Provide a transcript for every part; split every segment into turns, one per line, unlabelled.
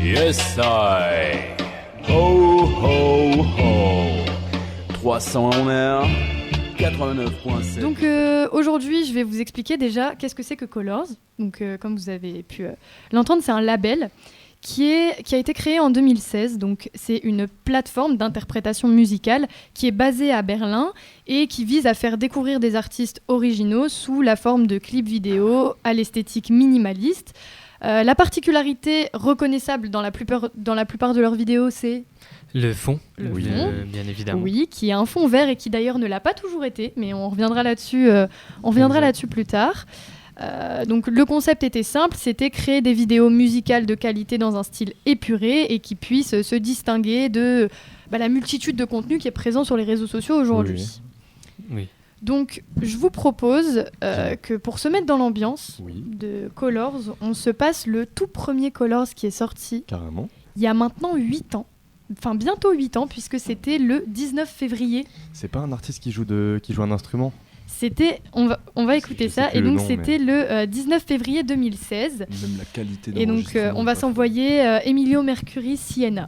Yes, I. Ho, ho, ho. 300 en air, 89.7.
Donc aujourd'hui, je vais vous expliquer déjà qu'est-ce que c'est que Colors. Donc comme vous avez pu l'entendre, c'est un label qui a été créé en 2016. Donc c'est une plateforme d'interprétation musicale qui est basée à Berlin et qui vise à faire découvrir des artistes originaux sous la forme de clips vidéo à l'esthétique minimaliste. La particularité reconnaissable dans la plupart de leurs vidéos, c'est
le fond,
oui.
Bien évidemment.
Oui, qui est un fond vert et qui d'ailleurs ne l'a pas toujours été, mais on reviendra là-dessus plus tard. Donc le concept était simple, c'était créer des vidéos musicales de qualité dans un style épuré et qui puissent se distinguer de la multitude de contenus qui est présent sur les réseaux sociaux aujourd'hui.
Oui.
Donc je vous propose que pour se mettre dans l'ambiance de Colors, on se passe le tout premier Colors qui est sorti il y a maintenant 8 ans. Enfin bientôt 8 ans puisque c'était le 19 février.
C'est pas un artiste qui joue un instrument ?
On va écouter ça, et donc c'était le 19 février 2016.
Même la qualité
et donc on va s'envoyer Emilio Mercury Siena.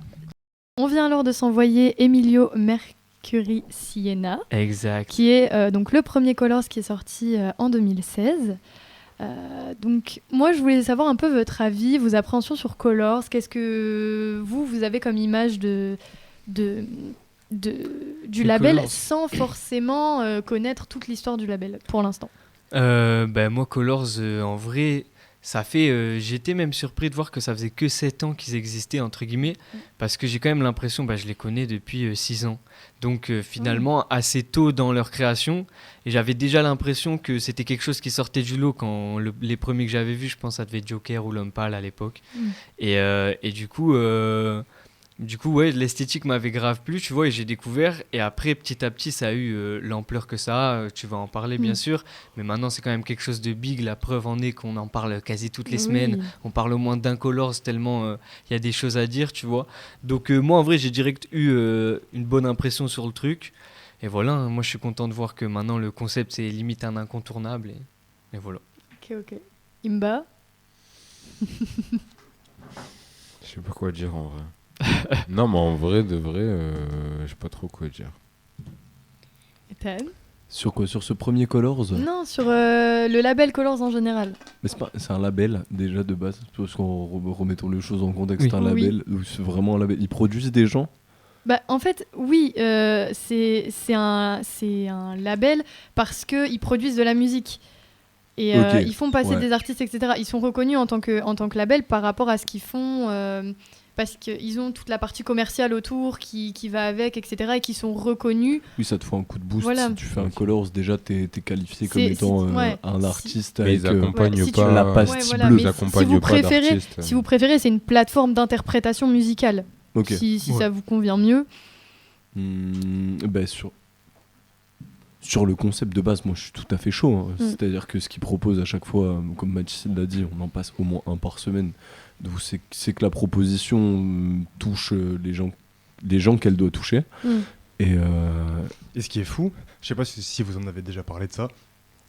On vient alors de s'envoyer Emilio Mercury Siena,
exact.
Qui est donc le premier Colors qui est sorti en 2016. Donc moi je voulais savoir un peu votre avis, vos appréhensions sur Colors. Qu'est-ce que vous avez comme image du label Colors, sans forcément connaître toute l'histoire du label pour l'instant?
Moi Colors en vrai ça fait j'étais même surpris de voir que ça faisait que 7 ans qu'ils existaient entre guillemets, parce que j'ai quand même l'impression je les connais depuis 6 ans, donc finalement assez tôt dans leur création, et j'avais déjà l'impression que c'était quelque chose qui sortait du lot quand les premiers que j'avais vus, je pense ça devait être Joker ou L'Homme Pâle à l'époque. Et du coup, l'esthétique m'avait grave plu, tu vois, et j'ai découvert. Et après, petit à petit, ça a eu l'ampleur que ça a. Tu vas en parler, bien sûr. Mais maintenant, c'est quand même quelque chose de big. La preuve en est qu'on en parle quasi toutes les semaines. On parle au moins d'un Colors, tellement y a des choses à dire, tu vois. Donc, moi, en vrai, j'ai direct eu une bonne impression sur le truc. Et voilà, moi, je suis content de voir que maintenant, le concept, c'est limite un incontournable. Et voilà.
Ok. Imba.
Je sais pas quoi dire, en vrai. Non, mais en vrai, je sais pas trop quoi dire.
Ethan ?
Sur quoi ? Sur ce premier Colors ?
Non, sur le label Colors en général.
Mais c'est un label déjà de base, parce qu'on remettons les choses en contexte. C'est un label, c'est vraiment un label. Ils produisent des gens ?
En fait, oui, c'est un label parce qu'ils produisent de la musique. Et ils font passer des artistes, etc. Ils sont reconnus en tant que label par rapport à ce qu'ils font... parce qu'ils ont toute la partie commerciale autour qui va avec, etc. et qui sont reconnus. Oui,
ça te fait un coup de boost. Voilà. Si tu fais un Colors, déjà, t'es qualifié comme étant un artiste.
Mais ils accompagnent pas
la pastille bleue.
Ils accompagnent pas d'artistes.
Si vous préférez, c'est une plateforme d'interprétation musicale. Okay. Si ça vous convient mieux.
Sur le concept de base, moi je suis tout à fait chaud. Hein. C'est-à-dire que ce qu'ils proposent à chaque fois, comme Mathilde l'a dit, on en passe au moins un par semaine. Donc c'est que la proposition touche les gens qu'elle doit toucher. Et
ce qui est fou, je sais pas si vous en avez déjà parlé de ça,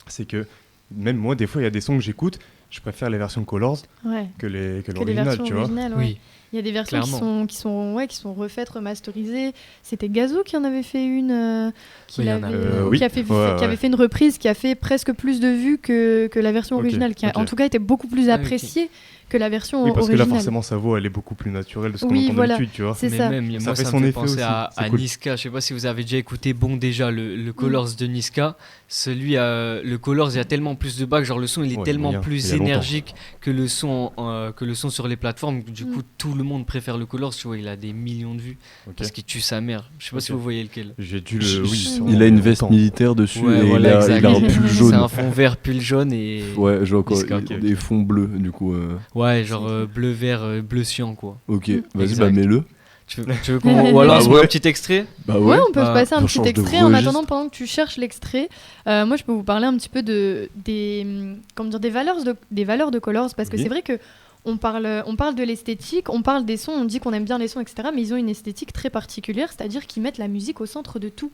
c'est que même moi, des fois, il y a des sons que j'écoute, je préfère les versions Colors que l'original, tu vois.
Oui. Il y a des versions qui sont refaites, remasterisées. C'était Gazo qui en avait fait une, qui avait fait une reprise qui a fait presque plus de vues que la version originale, qui a en tout cas été beaucoup plus appréciée que la version originale.
Oui, parce que là, forcément, sa voix, elle est beaucoup plus naturelle de ce qu'on entend d'habitude, tu vois.
C'est ça.
Même, ça fait son effet penser à Niska. Je sais pas si vous avez déjà écouté déjà le Colors de Niska. Le Colors, il y a tellement plus de bacs, genre le son, il est tellement plus énergique que le son sur les plateformes. Du coup, tout le monde préfère le Colors, tu vois, il a des millions de vues parce qu'il tue sa mère. Je sais pas si vous voyez lequel.
J'ai dû
il a une veste militaire dessus et il a un pull jaune.
C'est un fond vert, pull jaune et.
Ouais, genre des fonds bleus, du coup.
Ouais, genre bleu vert, bleu cyan, quoi.
Ok, vas-y, mets-le.
Tu veux qu'on... Ou alors un petit extrait ?
Ouais, on peut se passer un petit extrait en attendant, pendant que tu cherches l'extrait. Moi, je peux vous parler un petit peu des valeurs de Colors, parce que c'est vrai que on parle de l'esthétique, on parle des sons, on dit qu'on aime bien les sons, etc. Mais ils ont une esthétique très particulière, c'est-à-dire qu'ils mettent la musique au centre de tout.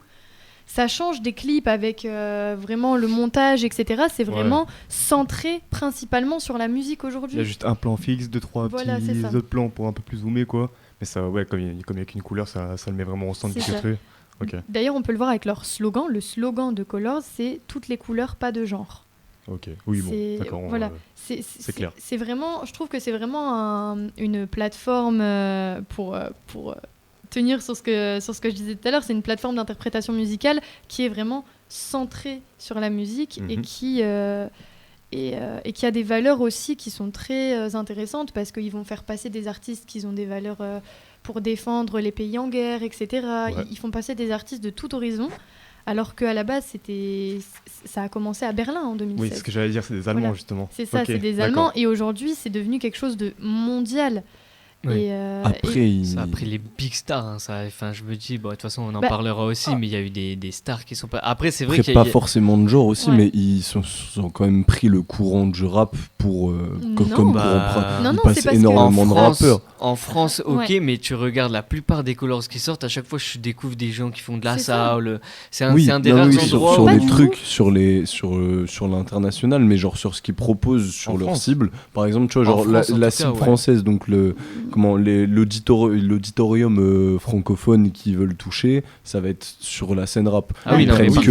ça change des clips avec vraiment le montage, etc. C'est vraiment centré principalement sur la musique aujourd'hui.
Il y a juste un plan fixe, 2-3 petits autres plans pour un peu plus zoomer, quoi. Mais ça, comme il y a qu'une couleur, ça le met vraiment au centre du truc. Okay.
D'ailleurs, on peut le voir avec leur slogan. Le slogan de Colors, c'est « Toutes les couleurs, pas de genre ».
Ok, oui, bon, d'accord.
Voilà.
C'est clair.
C'est vraiment, je trouve que c'est vraiment une plateforme pour tenir sur ce que je disais tout à l'heure. C'est une plateforme d'interprétation musicale qui est vraiment centrée sur la musique et qui a des valeurs aussi qui sont très intéressantes parce qu'ils vont faire passer des artistes qui ont des valeurs pour défendre les pays en guerre, etc. Ouais. Ils font passer des artistes de tout horizon. Alors qu'à la base, ça a commencé à Berlin en 2016.
Oui, c'est ce que j'allais dire, c'est des Allemands justement.
C'est ça, c'est des Allemands. Et aujourd'hui, c'est devenu quelque chose de mondial.
Oui.
Après,
ça a pris les big stars. Hein, je me dis, de toute façon, on en parlera aussi, mais il y a eu des stars qui sont pas. Après, c'est vrai qu'il y a...
pas forcément de genre aussi, mais ils ont quand même pris le courant du rap pour
non,
il passe énormément de rappeurs.
En France, mais tu regardes la plupart des Colors qui sortent, à chaque fois, je découvre des gens qui font de la soul. C'est un des rares endroits
sur les trucs, sur l'international, mais genre sur ce qu'ils proposent sur leur cible. Par exemple, tu vois, genre la cible française, donc l'auditorium francophone qu'ils veulent toucher, ça va être sur la scène rap.
Ah oui, clairement,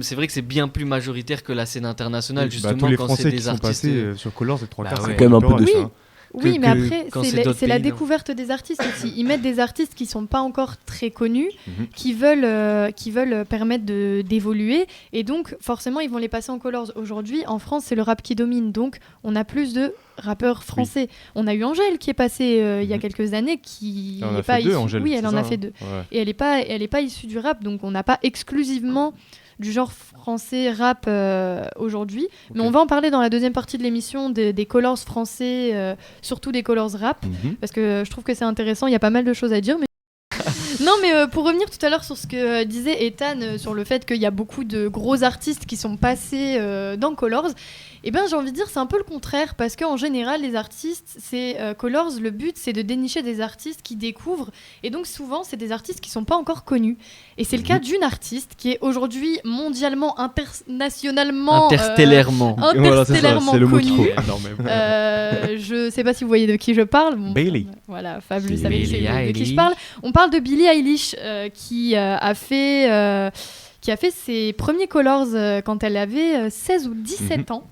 c'est vrai que c'est bien plus majoritaire que la scène internationale, justement,
tous les
quand
Français
c'est des
qui sont
artistes.
passés sur Colors, c'est 3 quarts.
C'est quand même un peu de ça.
Oui, mais après, c'est la découverte des artistes aussi. Ils mettent des artistes qui ne sont pas encore très connus, qui veulent permettre d'évoluer. Et donc, forcément, ils vont les passer en Colors. Aujourd'hui, en France, c'est le rap qui domine. Donc, on a plus de rappeurs français. Oui. On a eu Angèle qui est passée il y a quelques années, qui n'est pas issue. Oui, elle en a fait 2. Ouais. Et elle n'est pas issue du rap. Donc, on n'a pas exclusivement du genre français rap aujourd'hui. Okay. Mais on va en parler dans la deuxième partie de l'émission des Colors français, surtout des Colors rap, parce que je trouve que c'est intéressant, il y a pas mal de choses à dire. Mais... non, mais pour revenir tout à l'heure sur ce que disait Ethan, sur le fait qu'il y a beaucoup de gros artistes qui sont passés dans Colors, eh ben, j'ai envie de dire c'est un peu le contraire, parce qu'en général, les artistes, Colors, le but, c'est de dénicher des artistes qui découvrent, et donc souvent, c'est des artistes qui ne sont pas encore connus. Et c'est le cas d'une artiste qui est aujourd'hui mondialement, interstellairement
voilà, c'est le mot
connue. Je ne sais pas si vous voyez de qui je parle.
Bailey.
Voilà, Fab, je savais de qui je parle. On parle de Billie Eilish, qui a fait ses premiers Colors quand elle avait 16 ou 17 ans.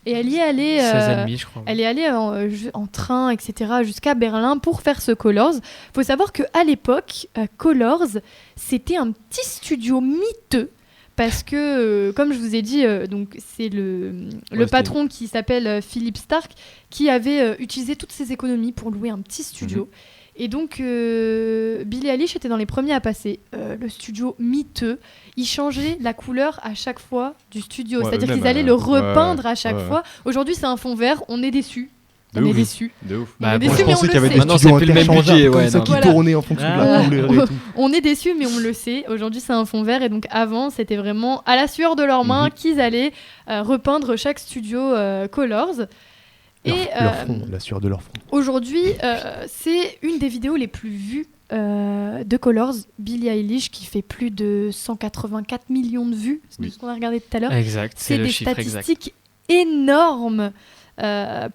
Et elle y est allée,
16,5, je crois.
Elle est allée en train, etc., jusqu'à Berlin pour faire ce Colors. Il faut savoir qu'à l'époque, Colors, c'était un petit studio miteux. Parce que, comme je vous ai dit, donc c'est le patron qui s'appelle Philippe Stark qui avait utilisé toutes ses économies pour louer un petit studio. Et donc, Billie Eilish était dans les premiers à passer. Le studio miteux, ils changeaient la couleur à chaque fois du studio. C'est-à-dire qu'ils allaient le repeindre à chaque fois. Aujourd'hui, c'est un fond vert. On est déçus. On est déçus.
De ouf.
Moi,
je pensais qu'il y avait des
studios c'est plus le même budget,
comme ça qui tournaient en fonction de la couleur et tout.
On est déçus, mais on le sait. Aujourd'hui, c'est un fond vert. Et donc, avant, c'était vraiment à la sueur de leurs mains qu'ils allaient repeindre chaque studio Colors.
Leur front, la sueur de leur front.
Aujourd'hui, c'est une des vidéos les plus vues de Colors, Billie Eilish, qui fait plus de 184 millions de vues, c'est ce qu'on a regardé tout à l'heure.
Exact, c'est le chiffre exact.
C'est des statistiques énormes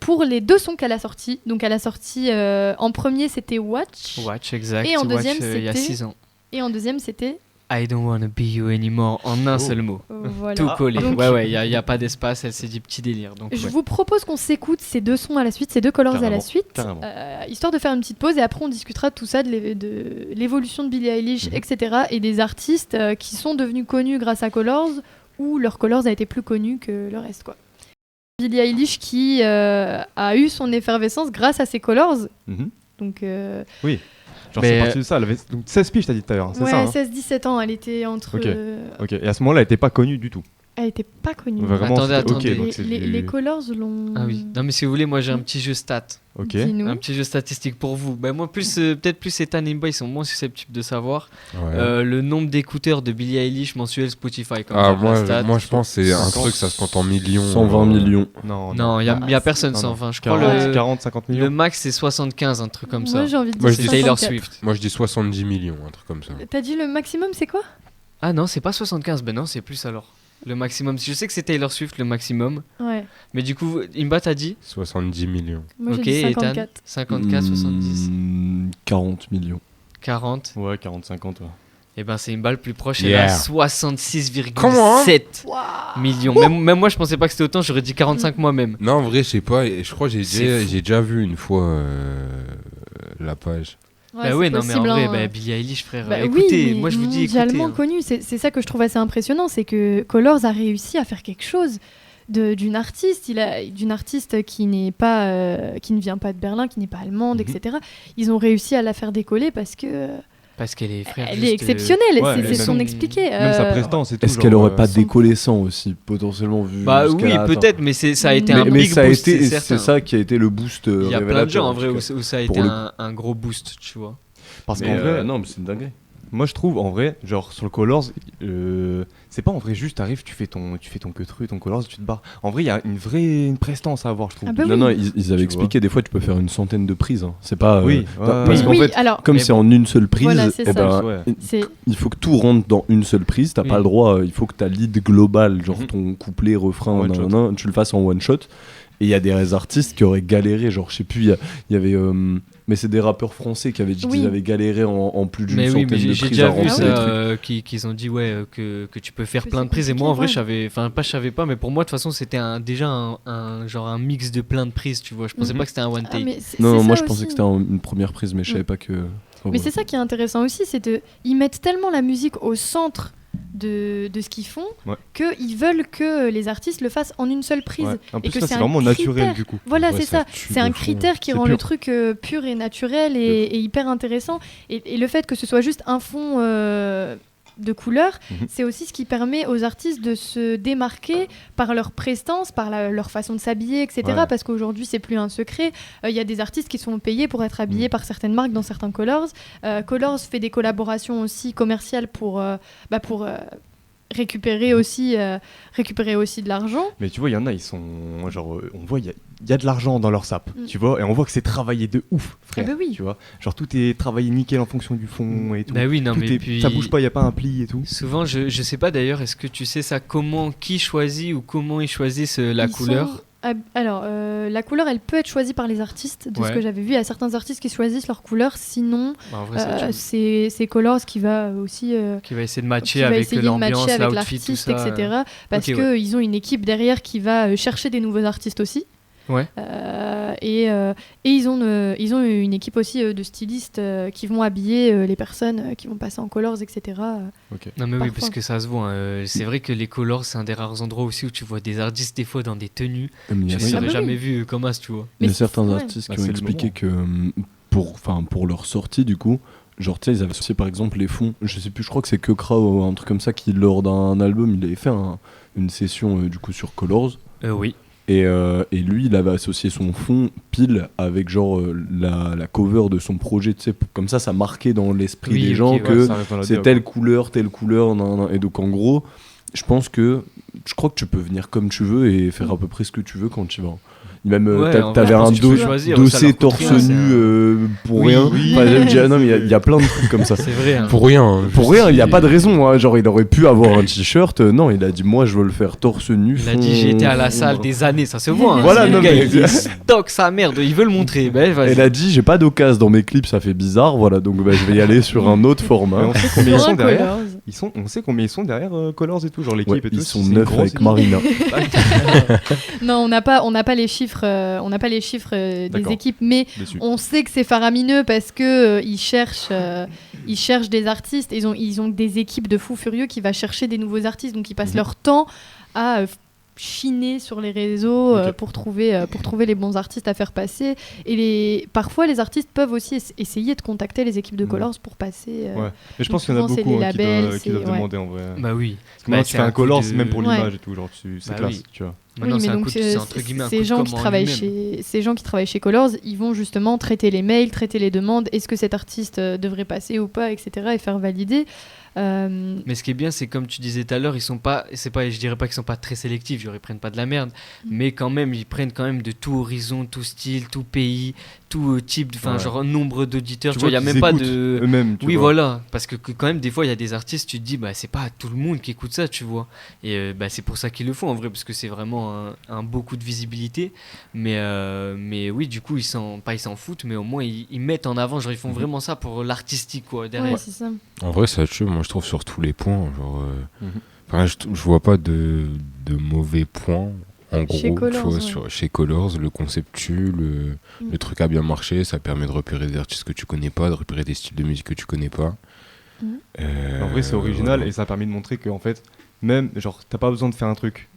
pour les 2 sons qu'elle a sortis. Donc elle a sorti, en premier c'était Watch.
Watch, exact.
Et en deuxième
il y a 6 ans.
Et en deuxième c'était
I don't wanna be you anymore, en un seul mot.
Voilà.
Tout collé. Donc, il y a pas d'espace, elle s'est dit petit délire. Donc,
je vous propose qu'on s'écoute ces 2 sons à la suite, ces 2 Colors à la suite, histoire de faire une petite pause et après on discutera de tout ça, de l'évolution de Billie Eilish, etc. et des artistes qui sont devenus connus grâce à Colors ou leur Colors a été plus connu que le reste, quoi. Billie Eilish qui a eu son effervescence grâce à ses Colors. Donc,
oui. Genre c'est parti de ça, elle avait donc 16 piges, t'as dit tout à l'heure, c'est ça
16-17 ans, elle était entre...
Ok, et à ce moment-là, elle n'était pas connue du tout.
Elle était pas connue.
Vraiment,
Attendez.
ok, donc c'est du-
Les Colors l'ont.
Ah oui. Non mais si vous voulez, moi j'ai un petit jeu stat.
Ok.
Dis-nous.
Un petit jeu statistique pour vous. Ben moi, peut-être plus Ethan et Imba, ils sont moins susceptibles de savoir.
Ouais.
Le nombre d'écouteurs de Billie Eilish mensuel Spotify. Comme
Ah,
ça, la stat.
moi, je pense que c'est un truc, ça se compte en millions.
120 millions.
Non, il n'y a personne
Non,
sans
non.
fin. Je crois
40,
le
40, 50
le
millions.
max, c'est 75, un truc comme ça.
Moi, j'ai envie de
Moi,
dire
je dis
C'est Taylor
54.
Swift.
Moi, je dis 70 millions, un truc comme ça.
T'as dit le maximum, c'est quoi?
Ah non, c'est pas 75. Ben non, c'est plus alors. Le maximum. Je sais que c'est Taylor Swift, le maximum.
Ouais.
Mais du coup, Imba, t'as dit
70 millions.
Moi,
Ok,
j'ai dit
Ethan
54.
54, 70,
40 millions.
40.
Ouais, 40, 50. Ouais.
Et ben c'est Imba le plus proche,
Yeah.
elle a 66,7
Comment
millions. Même moi, je pensais pas que c'était autant, j'aurais dit 45 moi-même.
Non, en vrai, je sais pas. Je crois que
C'est fou.
j'ai déjà vu une fois la page.
Ouais,
Bah ouais,
c'est
non mais en
possible,
vrai,
hein.
bah, Billie Eilish, frère.
Bah
Écoutez,
oui,
moi je vous dis, écoutez.
mondialement
hein.
connu. C'est ça que je trouve assez impressionnant, c'est que Colors a réussi à faire quelque chose d'une artiste. D'une artiste qui n'est pas, qui ne vient pas de Berlin, qui n'est pas allemande,
Mhm.
etc. Ils ont réussi à la faire décoller parce que
Parce qu'elle est, frère.
elle
juste,
est exceptionnelle.
ouais,
c'est
même-
ce qu'on expliquait.
Même sa prestance et tout.
Est-ce qu'elle
genre,
aurait pas
son-
décollé sans aussi, potentiellement, vu
Bah
ce qu'elle
oui,
a atteint.
peut-être, mais ça a été
Mais-
un
Mais
big
ça a
boost,
été,
c'est
c'est
certain.
ça qui a été le boost
Il y a plein de
révélateur,
gens en
tout
vrai
cas.
où ça a
Pour
été
le
un gros boost, tu vois.
Parce
Mais
qu'en vrai,
non, mais c'est une dinguerie.
moi je trouve en vrai, genre sur le Colors, c'est pas en vrai juste t'arrives, tu fais ton queutru, ton Colors, tu te barres. En vrai, il y a une prestance à avoir, je trouve.
Ah bah
Non,
oui.
non, ils avaient
Tu
expliqué, des fois, tu peux faire une centaine de prises. Hein. C'est pas.
Oui,
parce
ouais.
qu'en
oui,
fait,
alors,
comme
Mais
c'est en une seule prise,
Voilà, c'est
eh
ça.
ben,
Ouais.
c'est
il faut que tout rentre dans une seule prise. T'as
Oui.
pas le droit. Il faut que ta lead globale, genre
Mhm.
ton couplet, refrain,
En one shot.
tu le fasses en one shot. Et il y a des artistes qui auraient galéré. Genre, je sais plus, il y avait. Mais c'est des rappeurs français qui avaient dit
Oui.
qu'ils avaient galéré en plus d'une
Mais
centaine
oui, mais
de
j'ai
prises
déjà
à
vu
rentrer
ça,
les trucs.
qu'ils ont dit que tu peux faire
Que
plein
c'est
de prises. Et moi, en vrai,
compliqué,
je savais pas, mais pour moi, de toute façon, c'était déjà genre un mix de plein de prises, tu vois. Je pensais
Mhm.
pas que c'était un one
ah,
take.
mais c'est-
Non,
c'est
non, moi
ça
je pensais
aussi.
que c'était une première prise, mais je savais pas que. Enfin,
Mais
voilà.
c'est ça qui est intéressant aussi, ils mettent tellement la musique au centre de ce qu'ils font
Ouais.
qu'ils veulent que les artistes le fassent en une seule prise.
Ouais. En plus,
que
ça
c'est
c'est
un
vraiment naturel
critère.
du coup.
Voilà,
Ouais,
c'est ça.
tue
C'est un
de fond.
critère qui
C'est
rend
pur.
le truc pur et naturel et hyper intéressant. Et le fait que ce soit juste un fond de couleurs,
Mhm.
c'est aussi ce qui permet aux artistes de se démarquer par leur prestance, par leur façon de s'habiller, etc.
Ouais.
Parce qu'aujourd'hui, c'est plus un secret. Il y a des artistes qui sont payés pour être habillés
Mhm.
par certaines marques dans certains Colors. Colors fait des collaborations aussi commerciales pour récupérer aussi de l'argent.
Mais tu vois, il y en a, ils sont genre, on voit, il y a de l'argent dans leur sap,
Mm.
tu vois, et on voit que c'est travaillé de ouf, frère.
Ah bah oui.
Tu vois, genre tout est travaillé nickel en fonction du fond et tout.
Bah oui, non,
Tout
mais
est-
puis.
Ça bouge pas, il y a pas un pli et tout.
Souvent, je sais pas d'ailleurs, est-ce que tu sais ça, qui choisit ou comment ils choisissent la
Ils
couleur
sont alors, la couleur, elle peut être choisie par les artistes, de
Ouais.
ce que j'avais vu. Il y a certains artistes qui choisissent leur couleur, sinon
Bah, en vrai, ça,
c'est Colors qui va aussi
qui va essayer de
qui
matcher
va
avec
essayer de
l'ambiance,
matcher avec
l'outfit, tout
l'artiste,
ça.
etc. Parce
ok,
qu'ils ont une équipe derrière qui va chercher des nouveaux artistes aussi.
Ouais.
Et ils ont une équipe aussi de stylistes qui vont habiller les personnes qui vont passer en Colors, etc.
Non mais oui,
Parfois.
parce que ça se voit. C'est vrai que les Colors, c'est un des rares endroits aussi où tu vois des artistes des fois dans des tenues.
Mais il y
Je
a
les
Ah
ça.
aurais
bah
jamais
oui.
vu comme as, tu vois.
Il y a
Mais
certains
ouais.
artistes
Bah,
qui ont
c'est le
expliqué que pour leur sortie, du coup, genre, tu sais, ils avaient associé par exemple les fonds. Je sais plus, je crois que c'est Kekra ou un truc comme ça qui, lors d'un album, il avait fait une session du coup sur Colors.
Oui.
Et lui, il avait associé son fond pile avec genre la cover de son projet, tu sais, comme ça marquait dans l'esprit
Oui,
des
ok,
gens
ouais,
que
ça reste dans la
c'est
DA,
telle couleur, nan, nan. Et donc en gros, je crois que tu peux venir comme tu veux et faire à peu près ce que tu veux quand tu vas. Même
Ouais, en
t'avais
vrai,
un
parce que tu peux choisir, ça
dossier
leur coûte
torse
rien, c'est
nu pour
Oui,
rien.
oui.
Enfin, j'aime dire, non mais il y a plein de trucs comme ça.
C'est vrai. Hein.
Pour rien.
Pour rien, il n'y a pas de raison. Hein. Genre, il aurait pu avoir un t-shirt. Non, il a dit, moi, je veux le faire torse nu.
Il a dit j'ai été à la
fond-
salle des années, ça se voit. Hein.
Voilà,
C'est
non,
le gars,
mais-
il stocke sa merde, il veut le montrer. Ben, vas-y.
Elle a dit, j'ai pas d'occasion dans mes clips, ça fait bizarre. Voilà, donc je vais y aller sur un autre
Mais
format.
on sait combien ils
Sur
sont
un
derrière.
Colors.
On sait combien ils sont derrière Colors et tout, genre l'équipe
Ouais,
et tout.
ils sont
c'est une
9
grosse
avec
équipe.
Marina.
Non, on n'a pas les chiffres, des
D'accord.
équipes, mais
Dessus.
on sait que c'est faramineux parce que ils cherchent des artistes. Ils ont des équipes de fous furieux qui va chercher des nouveaux artistes, donc ils passent
Mhm.
leur temps à chiner sur les réseaux
Ok.
pour trouver les bons artistes à faire passer. Et parfois, les artistes peuvent aussi essayer de contacter les équipes de Colors pour passer.
Ouais. Mais je
donc
pense qu'il y en a
souvent, c'est
beaucoup
les
hein, qui
labels,
doivent
c'est- ouais.
demander en vrai.
Bah oui.
Parce que maintenant, tu fais un
coup
Colors,
de-
même pour
Ouais.
l'image et tout, genre, c'est
Bah
classe,
oui.
tu vois.
Maintenant,
oui,
c'est
mais
un
donc
coup de- c'est entre guillemets un
ces
coup de
gens
com'
qui
en
travaillent
lui-même.
ces gens qui travaillent chez Colors, ils vont justement traiter les mails, traiter les demandes, est-ce que cet artiste devrait passer ou pas, etc. et faire valider.
Mais ce qui est bien, c'est comme tu disais tout à l'heure, ils sont pas, c'est pas, je dirais pas qu'ils sont pas très sélectifs, genre ils prennent pas de la merde, mais quand même, ils prennent quand même de tout horizon, tout style, tout pays, tout type, enfin
Ouais.
genre nombre d'auditeurs.
Tu
Tu vois, il y a
qu'ils
même pas
écoutent
de.
eux-mêmes, tu
Oui,
vois.
voilà, parce que quand même, des fois, il y a des artistes, tu te dis, bah, c'est pas tout le monde qui écoute ça, tu vois. Et bah, c'est pour ça qu'ils le font en vrai, parce que c'est vraiment un beau coup de visibilité. Mais oui, du coup, ils s'en foutent, mais au moins, ils mettent en avant, genre, ils font vraiment ça pour l'artistique, quoi, derrière.
Ouais, c'est ça.
En vrai, ça tue, moi je trouve sur tous les points. Genre,
Mhm.
enfin, je vois pas de mauvais points. En gros,
Chez Colors,
tu vois,
ouais.
chez Colors, le concept tue, le truc a bien marché, ça permet de repérer des artistes que tu connais pas, de repérer des styles de musique que tu connais pas.
Mhm.
En vrai, c'est original
voilà.
et ça a permis de montrer que, en fait, même, genre, t'as pas besoin de faire un truc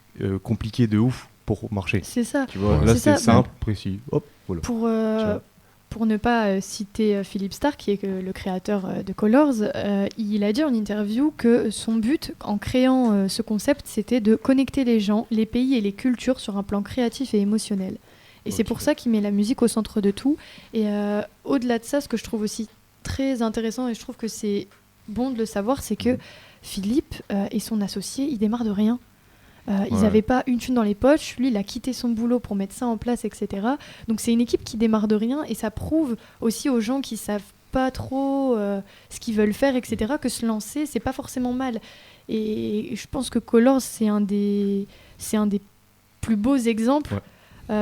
compliqué de ouf pour marcher.
C'est ça.
Tu vois,
Ouais.
là,
C'est
c'est
ça,
simple, précis. Hop, voilà.
Pour,
Tu vois.
pour ne pas citer Philippe Starr, qui est le créateur de Colors, il a dit en interview que son but en créant ce concept, c'était de connecter les gens, les pays et les cultures sur un plan créatif et émotionnel. Et c'est
Ok.
pour ça qu'il met la musique au centre de tout. Et au-delà de ça, ce que je trouve aussi très intéressant, et je trouve que c'est bon de le savoir, c'est que Philippe et son associé, ils démarrent de rien. Ils
Ouais.
n'avaient pas une thune dans les poches. Lui, il a quitté son boulot pour mettre ça en place, etc. Donc c'est une équipe qui démarre de rien et ça prouve aussi aux gens qui savent pas trop ce qu'ils veulent faire, etc. que se lancer, c'est pas forcément mal. Et je pense que Colors, c'est un des plus beaux exemples.
Ouais.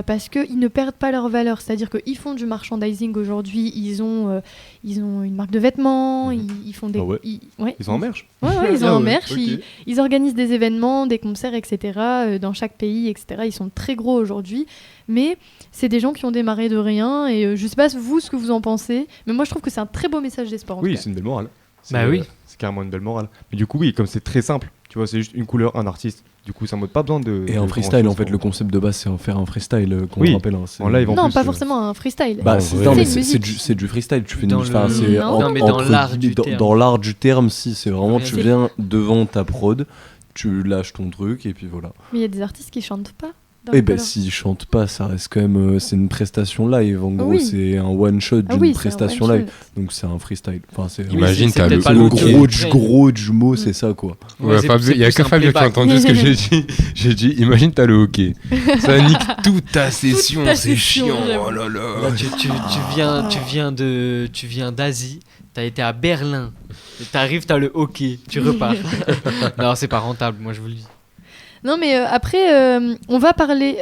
Parce qu'ils ne perdent pas leur valeur, c'est-à-dire qu'ils font du merchandising aujourd'hui, ils ont une marque de vêtements, ils font des...
Ah ouais.
ouais,
Ils ont un merch.
Ouais, ils ont
Ah
un
ouais,
merch,
ok.
ils organisent des événements, des concerts, etc. Dans chaque pays, etc. Ils sont très gros aujourd'hui, mais c'est des gens qui ont démarré de rien. Et je sais pas vous ce que vous en pensez, mais moi je trouve que c'est un très beau message d'espoir. En
Oui,
tout cas.
c'est une belle morale.
Bah oui.
C'est carrément une belle morale. Mais du coup, oui, comme c'est très simple, tu vois, c'est juste une couleur, un artiste. Du coup, ça ne mode pas besoin de.
Et
de
un freestyle,
grand-chose
en fait,
pour-
le concept de base, c'est en faire un freestyle, qu'on
Oui,
le rappelle. Hein, c'est-
en live, en
Non,
plus,
pas forcément un freestyle.
Bah,
En
c'est
vrai,
non, mais
c'est une
c'est du freestyle. Tu fais
Dans
enfin,
le-
c'est
Non,
mais dans
entre
l'art
guillemets,
du terme.
dans l'art du terme, si c'est vraiment, tu
C'est-
viens devant ta prod, tu lâches ton truc et puis voilà.
Mais il y a des artistes qui chantent pas. dans
Et
le
ben
Colors.
s'ils chantent pas, ça reste quand même, c'est une prestation live. En gros,
Oui.
c'est un one shot
Ah
d'une
oui, c'est un
prestation
one
live.
shot.
Donc c'est un freestyle. Enfin, c'est
Imagine,
c'est
t'as
peut-être
le
pas
le
l'audio.
gros du mot, c'est ça quoi.
Ouais,
c'est-
Fabio,
c'est
il y a
plus
que
un
Fabio qui a
playback.
entendu ce que j'ai dit. J'ai dit, imagine, t'as le hockey. Ça nique toute ta session,
ta
c'est
session,
chiant.
j'avoue.
Oh là là.
Là, tu viens d'Asie, t'as été à Berlin, t'arrives, t'as le hockey, tu repars. Non, c'est pas rentable, moi je vous le dis.
Non, mais après, on va parler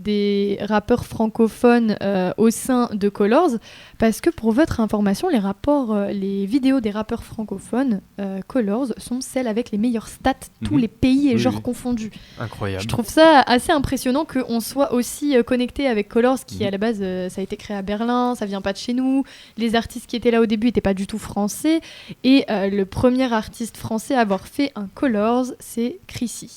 des rappeurs francophones au sein de Colors, parce que pour votre information, les vidéos des rappeurs francophones Colors sont celles avec les meilleures stats, tous
Mhm.
les pays et
Oui,
genres
oui.
confondus.
Incroyable.
Je trouve ça assez impressionnant qu'on soit aussi connecté avec Colors, qui
Mhm.
à la base, ça a été créé à Berlin, ça vient pas de chez nous. Les artistes qui étaient là au début n'étaient pas du tout français. Et le premier artiste français à avoir fait un Colors, c'est Chrissy.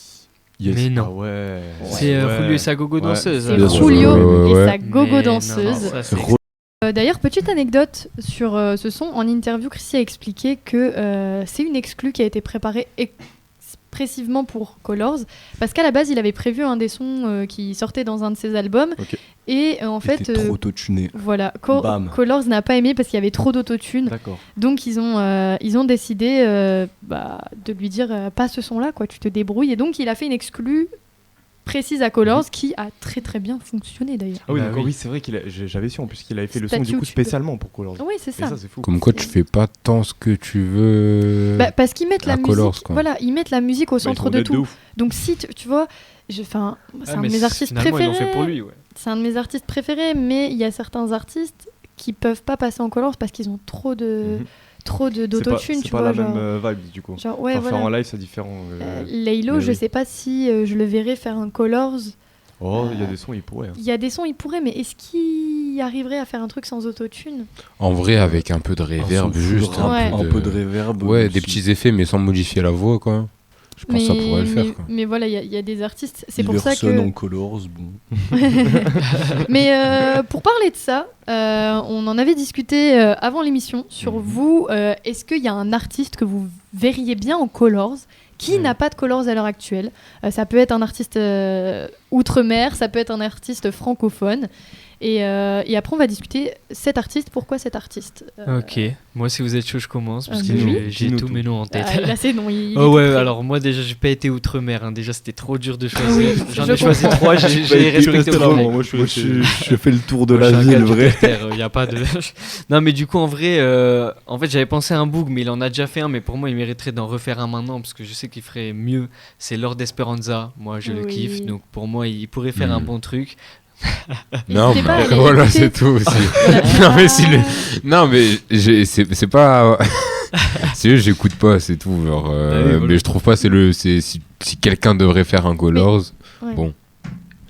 Yes.
Mais
Ah
non.
ouais.
C'est Julio et sa gogo
Ouais.
danseuse.
C'est
Bien sûr.
Julio
Ouais,
et
ouais.
sa gogo
Mais non,
danseuse.
non, ça, c'est-
D'ailleurs, petite anecdote sur ce son. En interview, Chrissy a expliqué que c'est une exclue qui a été préparée expressivement pour Colors, parce qu'à la base, il avait prévu un des sons qui sortait dans un de ses albums.
Ok.
Et en fait,
T'es trop auto-tuné.
voilà,
Bam.
Colors n'a pas aimé parce qu'il y avait trop d'autotune.
D'accord.
Donc ils ont décidé de lui dire pas ce son-là, quoi, tu te débrouilles. Et donc il a fait une exclue précise à Colors qui a très très bien fonctionné d'ailleurs.
Ah oui,
Bah
d'accord,
oui.
oui, c'est vrai j'avais su en plus qu'il avait fait le son
Statut
du
où
coup
tu peux-
spécialement pour Colors.
Oui, c'est
Et
ça.
ça, c'est fou.
Comme quoi, tu fais pas tant ce que tu veux.
Bah, parce qu'ils mettent la
à
musique,
Colors, quoi.
voilà, ils mettent la musique au
Bah, ils
centre
sont
de
honnêtes
tout.
ouf.
Donc si tu vois, c'est un de mes artistes
finalement,
préférés.
ils l'ont fait pour lui, ouais.
C'est un de mes artistes préférés, mais il y a certains artistes qui peuvent pas passer en Colors parce qu'ils ont trop
Mhm.
d'autotune,
C'est
tu
pas
vois,
la
genre.
même vibe du coup.
Genre ouais,
Enfin,
voilà.
faire en live, c'est différent.
Laylo,
mais
je
oui.
sais pas si je le verrais faire un Colors.
Oh, il y a des sons, il pourrait. Hein.
Il y a des sons, il pourrait, mais est-ce qu'il arriverait à faire un truc sans autotune?
En vrai, avec un peu de reverb,
Un son
juste
Ouais.
un peu de reverb.
Ouais,
aussi.
des petits effets, mais sans modifier la voix, quoi. Je pense que ça pourrait le faire. Quoi.
Mais voilà, il y a des artistes. C'est pour ça
Iverson
que.
en Colors, bon.
Mais pour parler de ça, on en avait discuté avant l'émission sur vous. Est-ce qu'il y a un artiste que vous verriez bien en Colors qui n'a pas de Colors à l'heure actuelle? Ça peut être un artiste outre-mer, ça peut être un artiste francophone. Et après, on va discuter cet artiste. Pourquoi cet artiste
Ok, moi si vous êtes chaud, je commence parce que
dis-nous,
j'ai
dis-nous
tous
tout.
mes noms en tête.
Là, c'est non. Il
Oh ouais,
était prêt.
alors moi déjà j'ai pas été outre-mer, hein. Déjà c'était trop dur de choisir.
Oui,
J'en
je
ai choisi
comprends.
3, j'ai respecté
là,
au
moi, je suis
J'ai fait le tour de
Moi,
la
je suis un
ville,
gars du
vrai.
terre, y a pas de... Non mais du coup en vrai, en fait j'avais pensé à un boug mais il en a déjà fait un, mais pour moi il mériterait d'en refaire un maintenant parce que je sais qu'il ferait mieux. C'est Lord Esperanza, moi je le
Oui.
kiffe, donc pour moi il pourrait faire un bon truc.
Non,
N'hésitez
mais
pas à aller
voilà,
écouter.
c'est tout aussi. Non, mais si non, mais c'est pas. C'est juste, j'écoute pas, c'est tout. Genre,
oui, voilà.
Mais je trouve pas, si quelqu'un devrait faire un Colors,
Ouais.
bon.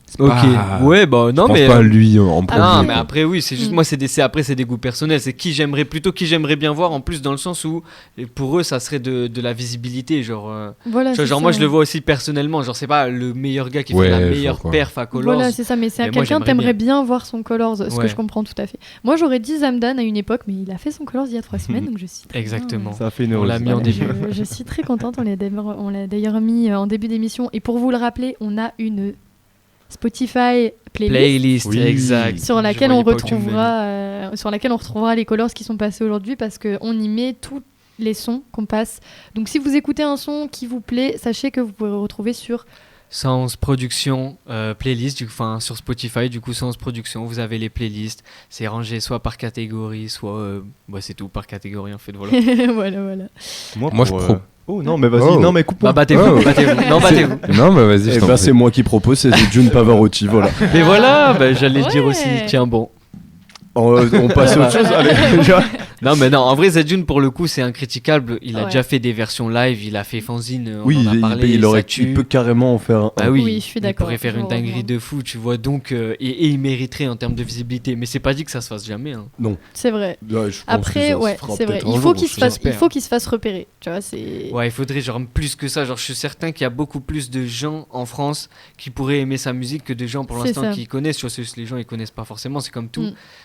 c'est
Ok,
pas-
ouais bah non
je pense
mais...
pas à lui en premier.
Non, mais
quoi.
après, oui, c'est juste moi, après, c'est des goûts personnels. C'est qui j'aimerais bien voir, en plus, dans le sens où, pour eux, ça serait de la visibilité. Genre,
Voilà,
tu vois,
c'est
genre moi,
ça.
je le vois aussi personnellement. Genre, c'est pas le meilleur gars qui
Ouais,
fait la
je
meilleure
vois quoi.
perf à Colors.
Voilà, c'est ça, mais c'est
Mais moi,
quelqu'un
j'aimerais
t'aimerais bien voir son Colors, ce que
Ouais.
je comprends tout à fait. Moi, j'aurais dit Zamdan à une époque, mais il a fait son Colors il y a 3 semaines, donc je suis très
Exactement.
Ça a fait une
On l'a
heureuse.
mis en
Voilà,
début.
je suis très contente, on l'a d'ailleurs mis en début d'émission. Et pour vous le rappeler, on a une Spotify playlist
Playlist, exact.
sur laquelle
Je
on
voyais pas où tu me
retrouvera les Colors qui sont passés aujourd'hui parce qu'on y met tous les sons qu'on passe. Donc si vous écoutez un son qui vous plaît, sachez que vous pouvez le retrouver sur
Sans production, playlist, enfin sur Spotify, du coup sans production, vous avez les playlists, c'est rangé soit par catégorie, soit c'est tout par catégorie en fait, voilà.
voilà.
Moi, je pro-
Oh non, mais vas-y,
Oh.
non, mais coupe-moi.
Bah battez-vous,
Oh.
battez-vous, non battez-vous.
Non, mais vas-y, je
Eh
t'en
bah,
prie.
c'est moi qui propose, c'est June Pavarotti, voilà.
Mais voilà, bah, j'allais le dire
Ouais.
aussi, tiens bon.
On passe à autre chose, allez.
Non mais non, en vrai Zedjun pour le coup c'est incritiquable, il a
Ouais.
déjà fait des versions live, il a fait Fanzine, on
Oui,
en a parlé,
il peut carrément en faire un.
Bah oui,
Oui, je suis
il
d'accord,
pourrait faire
je
une
vous
dinguerie
rejoins.
de fou, tu vois, donc, et il mériterait en termes de visibilité, mais c'est pas dit que ça se fasse jamais. Hein.
C'est vrai.
Ouais, je pense
Après,
que ça se
ouais,
fera
c'est vrai.
peut-être un
Il faut
jour,
qu'il
je
se fasse,
sais.
j'espère.
il faut qu'il se fasse repérer. Tu vois, c'est.
Ouais, il faudrait genre plus que ça, genre je suis certain qu'il y a beaucoup plus de gens en France qui pourraient aimer sa musique que de gens pour
C'est
l'instant
ça.
qui connaissent, tu vois, c'est juste les gens ils connaissent pas forcément, c'est comme tout,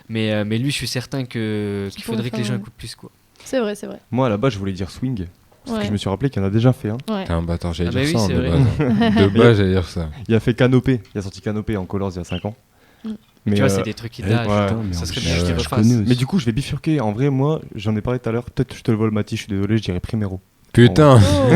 Mm.
mais lui je suis certain qu'il
Qu'il
faudrait
pourrait
que les gens
faire, ouais.
écoutent plus quoi.
C'est vrai, c'est vrai.
Moi, à la base, je voulais dire swing. Parce
Ouais.
que je me suis rappelé qu'il en a déjà fait un.
Ouais.
T'es un bâtard, j'allais
Ah bah
dire
oui,
ça
c'est
de
vrai.
base. De base, j'allais dire ça.
Il a fait Canopé. Il a sorti Canopé en Colors il y a 5 ans.
Mm.
Mais,
Tu vois,
euh,
c'est des trucs qui
Eh,
datent.
putain, mais
Ça
en
serait
plus,
bien que je
ouais,
les
je
refasse.
connais aussi.
mais du coup, je vais bifurquer. En vrai, moi, j'en ai parlé tout à l'heure. Peut-être que je te le vole, Mathis. Je suis désolé, je dirais Primero.
Putain.
Oh.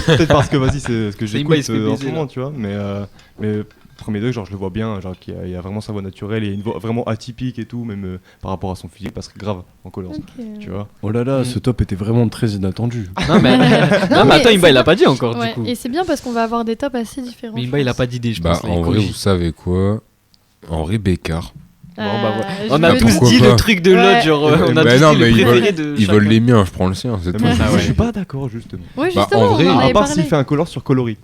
Peut-être parce que, vas-y, c'est ce que
C'est
j'écoute
il se fait
en
baiser,
ce moment,
là.
tu vois. Mais premier degré, genre, je le vois bien. Genre, il y a vraiment sa voix naturelle et une voix vraiment atypique et tout, même par rapport à son physique, parce que grave en Colors.
Ok.
Tu vois.
Oh là là, ce top était vraiment très inattendu.
Non mais, non, mais attends,
mais
Imba
c'est
il a pas dit encore
Ouais,
du coup.
et c'est bien parce qu'on va avoir des tops assez différents.
Mais
je
Imba il a
pense.
pas d'idée, je
Bah,
pense. là,
en
il
vrai,
corrige.
vous savez quoi Henri Bécard.
Bon, bah, voilà.
Je
On a
me
tous
pourquoi
dit
pas
le truc de l'autre,
Ouais.
genre on a
Bah
tous
non,
dit
mais
le
ils
préféré
veulent,
de
ils
chacun.
veulent les miens, je prends le sien, c'est tout.
Moi,
Ah
je
ouais.
suis pas d'accord, justement.
Ouais,
Bah,
justement,
en vrai,
on en
À
avait
part
parlé.
s'il fait un color sur coloris.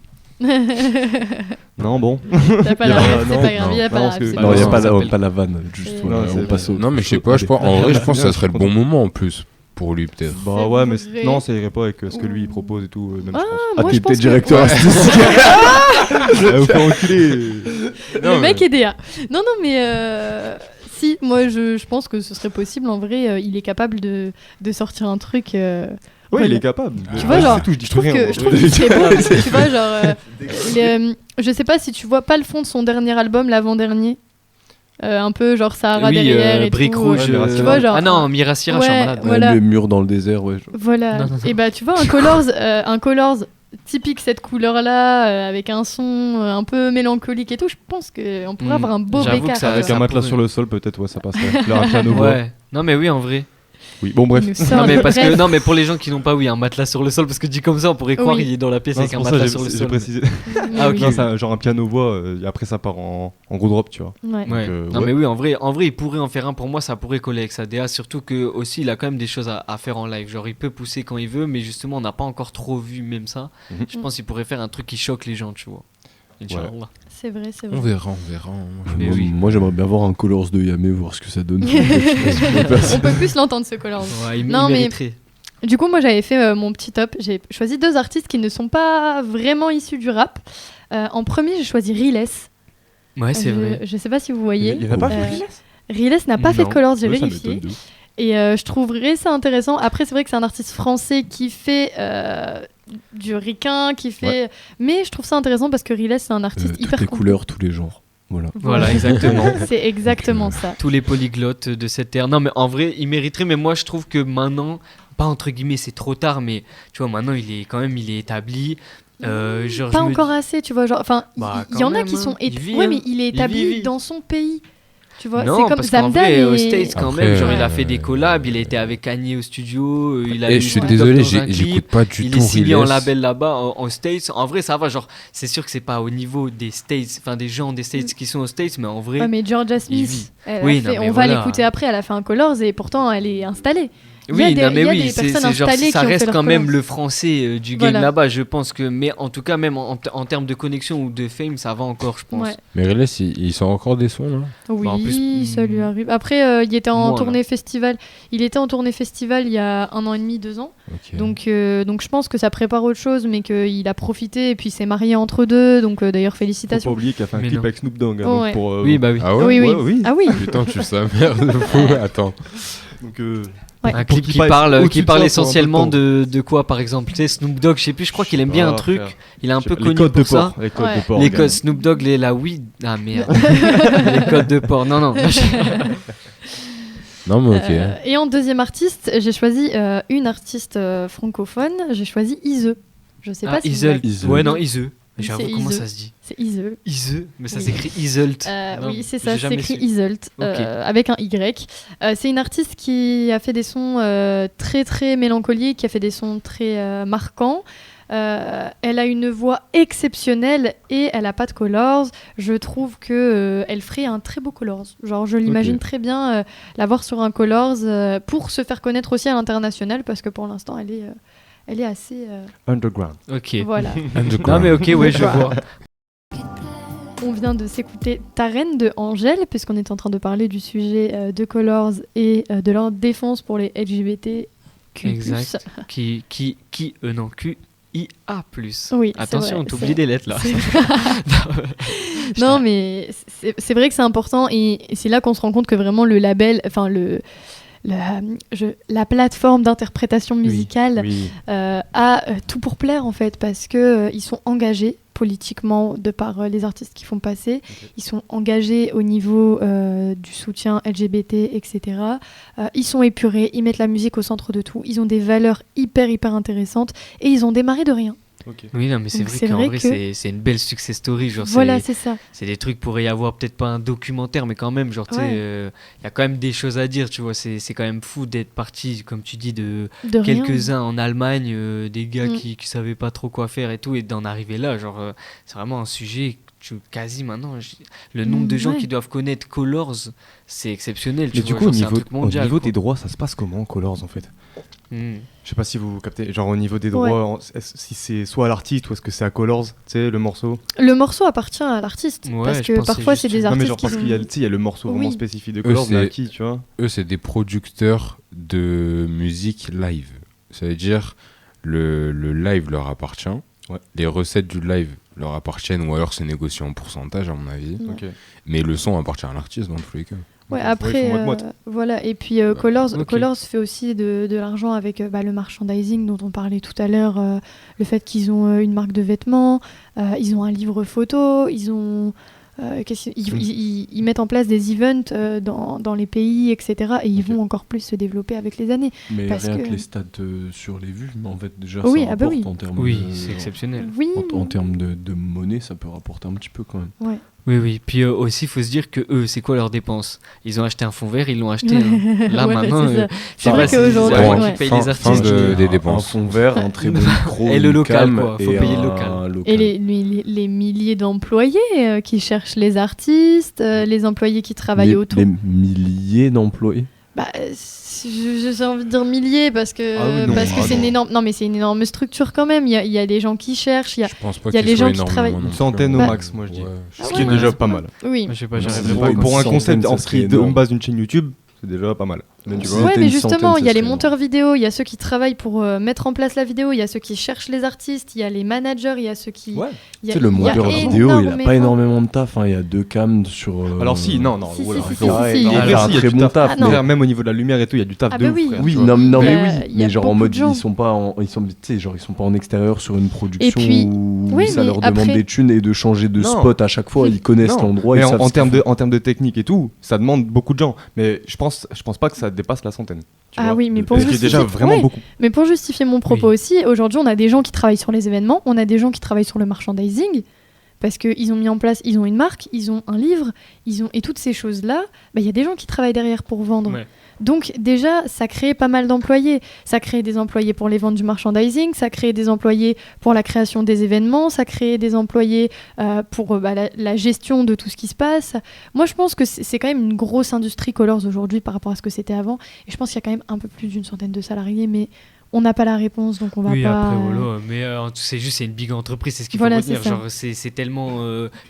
Non, bon.
T'as pas
Il y
la
a-
ref, c'est
non,
pas grave, il y a
non,
pas la
parce
ref,
que-
c'est
Bah,
Non, il n'y a
non,
pas
ça
la,
s'appelle-
pas la vanne, juste.
Et-
Voilà,
Non, c'est-
on passe au.
Non, mais je sais pas, je pense, en vrai, je pense que ça serait le bon moment en plus pour lui, peut-être.
Bah
C'est
ouais, mais
vrai.
non, ça irait pas avec ce que lui il propose et tout, même
Ah,
je pense.
Ah,
moi je pense
t'es
que-
directeur
ouais.
artistique.
Vous faire enculer.
Le mec est DA. Non, mais si, moi je pense que ce serait possible. En vrai, il est capable de sortir un truc.
Ouais,
Ouais,
il est capable.
Tu vois, genre,
c'est tout, je dis
Je trouve
rien.
que c'est beau. Tu vois, genre, je sais pas si tu vois pas le fond de son dernier album, l'avant-dernier. Un peu genre Sahara
Oui,
derrière et
Brique
tout.
Rouge.
Ouais,
tu vois, genre-
Ah non, Mirasira, je suis en
Ouais,
malade.
voilà.
Les murs dans le désert, ouais.
Voilà.
Non, non, non.
Et bah tu vois un Colors typique cette couleur-là, avec un son un peu mélancolique et tout. Je pense qu'on pourrait avoir un beau
J'avoue que
Bécard.
ça-
Avec
ça
un matelas
pourrait.
sur le sol, peut-être, ouais, ça passerait. Là, un piano voix.
Ouais. Non mais oui en vrai.
Oui, bon, bref.
Il nous sort
Non mais
le
parce que
bref.
non mais pour les gens qui n'ont pas oui un matelas sur le sol parce que dit comme ça on pourrait croire
Oui.
il est dans la pièce
Non,
avec
c'est
un
pour ça
matelas
que
sur le
j'ai
sol.
précisé.
Ah, ok.
Non, c'est genre un piano voix, et après ça part en gros drop, tu vois.
Ouais.
Ouais. Non
ouais.
mais oui en vrai il pourrait en faire un pour moi ça pourrait coller avec sa DA surtout que aussi il a quand même des choses à faire en live genre il peut pousser quand il veut mais justement on n'a pas encore trop vu même ça.
Mhm.
Je pense qu'il pourrait faire un truc qui choque les gens tu vois. Inch'Allah.
C'est vrai, c'est
On
vrai.
verra, on verra.
Mais
Moi,
oui.
moi, j'aimerais bien voir un Colors de Yamé, voir ce que ça donne.
On peut plus l'entendre ce Colors.
Ouais, il
Non, mais-
mériterait.
Du coup, moi, j'avais fait mon petit top. J'ai choisi 2 artistes qui ne sont pas vraiment issus du rap. En premier, j'ai choisi Riles.
Ouais, c'est vrai.
Je sais pas si vous voyez.
Il y en a pas
Riles n'a pas fait de
Non.
Colors, j'ai
Ouais, ça
vérifié.
m'étonne de ouf.
Et je trouverais ça intéressant. Après, c'est vrai que c'est un artiste français qui fait du ricain, qui fait... Mais je trouve ça intéressant parce que Riles, c'est un artiste
Toutes
hyper...
les couleurs, tous les genres. Voilà.
Voilà, exactement.
C'est exactement ça.
Tous les polyglottes de cette ère. Non, mais en vrai, il mériterait. Mais moi, je trouve que maintenant, pas entre guillemets, c'est trop tard, mais tu vois, maintenant, il est établi. Genre,
Pas
je me
encore
dis-
assez, tu vois. Genre, enfin,
Bah,
il y en a
quand
qui
même,
sont...
hein. Il vit,
ouais,
hein.
mais il est établi
vit.
dans son pays. Tu vois,
Non,
c'est comme
parce qu'en
Zamdan
vrai, aux
et...
States, quand
Après,
même, genre, il a
ouais.
fait des collabs, il a été avec Kanye au studio, il a
Et
eu
je suis
Snoop
désolé,
Dogg dans un clip.
j'écoute pas du
Il
tout
est signé en
Riles.
label là-bas, en States. En vrai, ça va. Genre, c'est sûr que c'est pas au niveau des States, enfin des gens des States qui sont aux States, mais en vrai,
Ouais, mais Georgia
il vit.
Smith, elle a
Oui,
fait-
non, mais
on va
voilà.
l'écouter après, elle a fait un Colors et pourtant elle est installée. Il y a
oui,
des-
non, mais
il y a
oui,
des
c'est
personnes
genre,
installées
ça
qui ont fait
reste
leur
quand même
Colors.
le français du game
Voilà.
là-bas, je pense que. Mais en tout cas, même en termes de connexion ou de fame, ça va encore, je pense.
Ouais.
Mais Riles, ils sont encore des sons là.
Oui,
Bah, en plus,
ça lui arrive. Après, il était en
moins, là.
tournée festival. Il était en tournée festival il y a 1 an et demi, 2 ans.
Ok.
Donc je pense que ça prépare autre chose, mais qu'il a profité et puis s'est marié entre deux. Donc d'ailleurs,
Faut pas
félicitations.
oublier qu'il a fait un
Mais
clip
non.
avec Snoop Dogg. hein,
Oh,
donc
ouais.
pour,
Oui, bah oui.
Ah ouais,
oui, oui.
Ouais, oui.
Ah oui.
Putain, tu sais sa merde de fou. Attends.
Donc,
Ouais.
Un
Pour
clip
qu'il
qui
passe
parle,
au-dessus
qui
de
parle
ça pour un peu de
essentiellement
temps.
de quoi, par exemple. Tu sais, Snoop Dogg, je sais plus, je crois qu'il aime bien un truc. Il est un peu
les
connu
codes de
pour ça.
port. Les codes
Ouais.
de port.
Les
gars.
codes Snoop Dogg, la weed. Ah merde. Les codes de porc. Non, non.
Non, mais ok.
Et en deuxième artiste, j'ai choisi une artiste francophone. J'ai choisi Ise. Je sais pas si vous
Isel.
l'avez-
Ise.
Ouais, non, Ise. J'avoue,
C'est
comment
Ise.
ça se dit
C'est Ise.
Ise, mais ça
Oui.
s'écrit Iselt. Non,
Oui, c'est
j'ai
ça, c'est
jamais
écrit
su.
Iselt,
Ok.
avec un Y. C'est une artiste qui a fait des sons très très mélancoliques, qui a fait des sons très marquants. Elle a une voix exceptionnelle et elle a pas de colors. Je trouve que elle ferait un très beau colors. Genre, je l'imagine
Ok.
très bien la voir sur un colors pour se faire connaître aussi à l'international parce que pour l'instant elle est assez
Underground.
Ok.
voilà.
Non, mais ok, ouais, je vois.
On vient de s'écouter Ta Reine de Angèle, puisqu'on est en train de parler du sujet de Colors et de leur défense pour les LGBTQ+.
Exact. Non, QIA+.
Oui, c'est
Attention,
vrai,
t'oublies
c'est-
des lettres là.
Non, mais c'est vrai que c'est important et c'est là qu'on se rend compte que vraiment le label, enfin la plateforme d'interprétation musicale
Oui.
a tout pour plaire en fait parce que ils sont engagés politiquement de par les artistes qui font passer, ils sont engagés au niveau du soutien LGBT, etc. Ils sont épurés, ils mettent la musique au centre de tout, ils ont des valeurs hyper intéressantes et ils ont démarré de rien.
Ok.
Oui, non, mais c'est
Donc
vrai
c'est
qu'en
vrai
vrai,
que-
c'est une belle success story. Genre,
Voilà, c'est ça.
c'est des trucs, pourrait y avoir peut-être pas un documentaire, mais quand même, genre, tu sais,
Ouais.
il y a quand même des choses à dire, tu vois. C'est quand même fou d'être parti, comme tu dis, de
De rien.
quelques-uns en Allemagne, des gars
Mm.
qui savaient pas trop quoi faire et tout, et d'en arriver là, genre, c'est vraiment un sujet quasi maintenant. Le nombre de gens
ouais.
qui doivent connaître Colors, c'est exceptionnel.
Mais
tu
du
vois,
coup,
genre,
au
c'est un
niveau,
truc mondial,
au niveau
quoi.
des droits, ça se passe comment, Colors, en fait?
Mm.
Je sais pas si vous captez. Genre, au niveau des droits, si c'est soit à l'artiste ou est-ce que c'est à Colors, tu sais, le morceau?
Le morceau appartient à l'artiste
Ouais,
parce
je
que
pense que
parfois
c'est
c'est
juste-
des
Non, mais
artistes
genre,
qui
parce
sont...
qu'il y a, tu sais, il y a le morceau vraiment
Oui.
spécifique de Colors, mais à
c'est-
qui, tu vois?
Eux, c'est des producteurs de musique live. Ça veut dire le live leur appartient.
Ouais.
Les recettes du live leur appartiennent, ou alors c'est négocié en pourcentage, à mon avis.
Mm.
Ok.
Mais le son appartient à l'artiste dans tous les cas.
Ouais,
Ok.
après,
ils font moite-moite.
voilà. Et puis Colors,
ok.
Colors fait aussi de l'argent avec le merchandising dont on parlait tout à l'heure, le fait qu'ils ont une marque de vêtements, ils ont un livre photo, ils ont... ils mettent en place des events dans les pays, etc. Et ils
Ok.
vont encore plus se développer avec les années.
Mais
Parce
rien
que-
que les stats sur les vues, mais en fait déjà
Oui,
ça
ah bah
rapporte
oui.
en termes
Oui,
de,
c'est exceptionnel.
Oui,
en termes de monnaie, ça peut rapporter un petit peu quand même.
ouais.
Oui, oui. Puis aussi, il faut se dire que eux, c'est quoi leurs dépenses? Ils ont acheté un fond vert, ils l'ont acheté. Hein. Là,
Ouais,
maintenant,
c'est ça.
c'est
vrai qu'aujourd'hui,
moi
ouais.
qui paye
Fin-
les
fin
artistes.
de- des
Un
dépenses.
fond vert, un très bon micro,
Et le
une
local,
cam
quoi. Faut
et
payer le
un local.
Et les milliers d'employés qui cherchent les artistes, les employés qui travaillent autour.
les milliers d'employés.
Bah, j'ai envie de dire milliers parce que
Ah oui, non,
parce que
ah
c'est une
non.
énorme. Non, mais c'est une énorme structure quand même. Il y a des gens qui cherchent.
Je pense pas
il y a
qu'il
les
soit
gens qui
énormément
travaillent-
non
Une
plus,
centaine au
hein.
max, moi, je dis.
Ouais.
Ce qui est
ouais,
déjà
c'est
pas mal.
Oui.
Je sais pas,
Ouais,
j'arriverai
c'est
pas.
vrai.
Pour un
Une
concept
centaine,
en
ça serait
qui de
énorme.
base d'une chaîne YouTube, c'est déjà pas mal.
Même
Tu
si
vois.
Ouais,
c'était
mais
une
justement,
centaine,
il y a
ça
les
serait
monteurs vidéo, il y a ceux qui travaillent pour mettre en place la vidéo, il y a ceux qui cherchent les artistes, il y a les managers, il y a ceux qui.
Ouais.
il y a-
Tu sais, le
il y a
monteur vidéo, il a pas énormément de taf. Il y a 2 cams sur.
Alors si, non,
Si,
voilà,
si,
il
si,
faut-
si, si.
En
Il
vrai,
y a un
si, il y a
très
du
bon
taf.
taf.
Ah, non.
mais-
Même au niveau de la lumière et tout, il y a du taf
Ah
de
bah
ouf,
oui.
frère,
Oui,
tu vois.
non,
Il y
mais
a-
oui,
il y a
mais genre en
beaucoup
mode
de gens.
ils sont pas en extérieur sur une production
puis-
où
oui,
ça
mais
leur demande
après-
des thunes et de changer de
Non.
spot à chaque fois, ils connaissent
Non.
l'endroit,
Mais
ils savent
en
ce qu'ils
termes de technique et tout, ça demande beaucoup de gens. Mais je pense pas que ça dépasse la centaine. Tu
Ah
vois.
oui, mais pour
Ce qui est déjà
justifier-
vraiment
ouais.
beaucoup.
Mais pour justifier mon propos
Oui.
aussi, aujourd'hui, on a des gens qui travaillent sur les événements, on a des gens qui travaillent sur le merchandising, parce qu'ils ont mis en place, ils ont une marque, ils ont un livre, et toutes ces choses-là, bah, il y a des gens qui travaillent derrière pour vendre.
Ouais.
Donc déjà, ça crée pas mal d'employés. Ça crée des employés pour les ventes du merchandising, ça crée des employés pour la création des événements, ça crée des employés pour la gestion de tout ce qui se passe. Moi, je pense que c'est quand même une grosse industrie Colors aujourd'hui par rapport à ce que c'était avant. Et je pense qu'il y a quand même un peu plus d'une centaine de salariés, mais on n'a pas la réponse, donc on va
Oui,
pas...
après, voilà. Mais c'est une big entreprise, c'est ce qu'il
Voilà,
faut retenir.
c'est ça.
Genre, c'est tellement,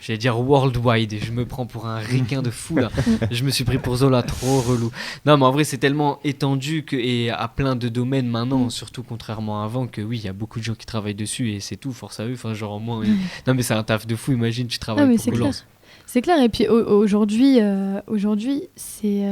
j'allais dire worldwide. Je me prends pour un requin de fou là. Je me suis pris pour Zola, trop relou. Non, mais en vrai, c'est tellement étendu et à plein de domaines maintenant, surtout contrairement à avant, que oui, il y a beaucoup de gens qui travaillent dessus et c'est tout, force à eux. Enfin, genre, au moins, non, mais c'est un taf de fou. Imagine, tu travailles
mais
pour
c'est
Colors.
clair. C'est clair, et puis aujourd'hui, c'est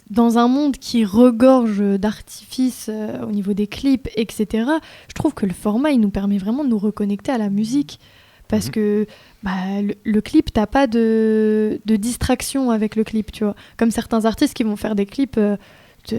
dans un monde qui regorge d'artifices au niveau des clips, etc. Je trouve que le format, il nous permet vraiment de nous reconnecter à la musique. Parce que le clip, t'as pas de distraction avec le clip, tu vois. Comme certains artistes qui vont faire des clips,